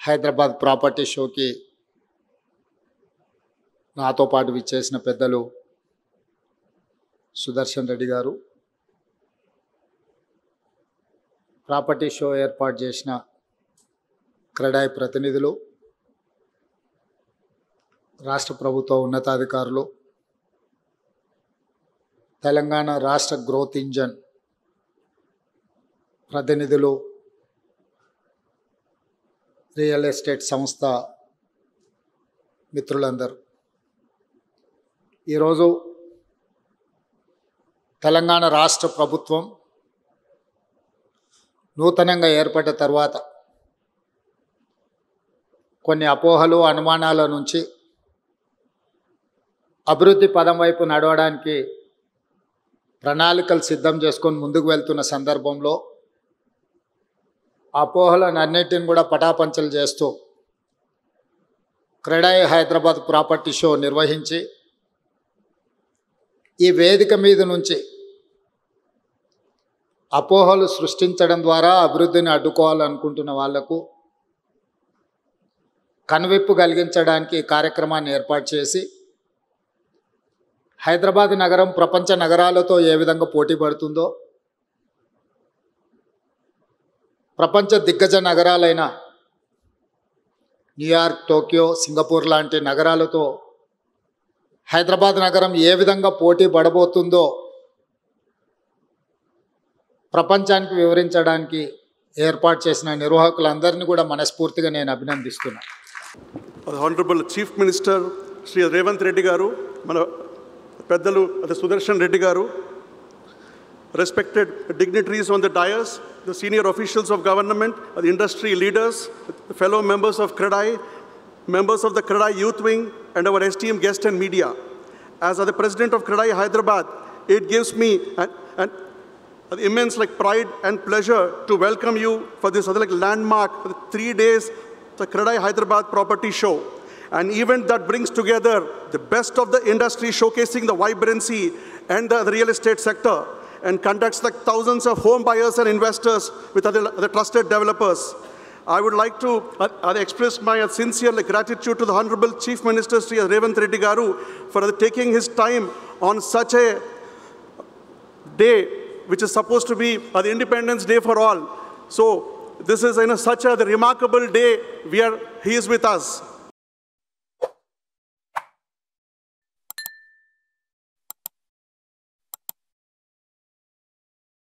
Hyderabad property షోకి నాతో పాటు విచ్చేసిన పెద్దలు సుదర్శన్ రెడ్డి గారు, ప్రాపర్టీ షో ఏర్పాటు చేసిన క్రెడాయ్ ప్రతినిధులు, రాష్ట్ర ప్రభుత్వ ఉన్నతాధికారులు, తెలంగాణ రాష్ట్ర గ్రోత్ ఇంజన్ ప్రతినిధులు, రియల్ ఎస్టేట్ సంస్థ మిత్రులందరూ, ఈరోజు తెలంగాణ రాష్ట్ర ప్రభుత్వం నూతనంగా ఏర్పడ్డ తర్వాత కొన్ని అపోహలు, అనుమానాల నుంచి అభివృద్ధి పదం వైపు నడవడానికి ప్రణాళికలు సిద్ధం చేసుకొని ముందుకు వెళ్తున్న సందర్భంలో అపోహలను అన్నిటిని కూడా పటాపంచలు చేస్తూ క్రెడాయ్ హైదరాబాద్ ప్రాపర్టీ షో నిర్వహించి ఈ వేదిక మీద నుంచి అపోహలు సృష్టించడం ద్వారా అభివృద్ధిని అడ్డుకోవాలనుకుంటున్న వాళ్లకు కనువిప్పు కలిగించడానికి కార్యక్రమాన్ని ఏర్పాటు చేసి హైదరాబాద్ నగరం ప్రపంచ నగరాలతో ఏ విధంగా పోటీ పడుతుందో, ప్రపంచ దిగ్గజ నగరాలైన న్యూయార్క్, టోక్యో, సింగపూర్ లాంటి నగరాలతో హైదరాబాద్ నగరం ఏ విధంగా పోటీ పడబోతుందో ప్రపంచానికి వివరించడానికి ఏర్పాటు చేసిన నిర్వాహకులందరినీ కూడా మనస్ఫూర్తిగా నేను అభినందిస్తున్నాను. Honourable chief minister Shri Revanth Reddy garu, మన పెద్దలు సుదర్శన్ రెడ్డి గారు, respected dignitaries on the dais, the senior officials of government, the industry leaders, the fellow members of CREDAI, members of the CREDAI Youth Wing, and our esteemed guests and media. As the president of CREDAI Hyderabad, it gives me an immense pride and pleasure to welcome you for this landmark 3 days, the CREDAI Hyderabad Property Show, an event that brings together the best of the industry, showcasing the vibrancy and the real estate sector, and conducts thousands of home buyers and investors with other trusted developers. I would like to express my sincere gratitude to the Honorable Chief Minister Sri Revanth Reddy Garu for taking his time on such a day, which is supposed to be the Independence Day for all. So this is such a remarkable day. He is with us.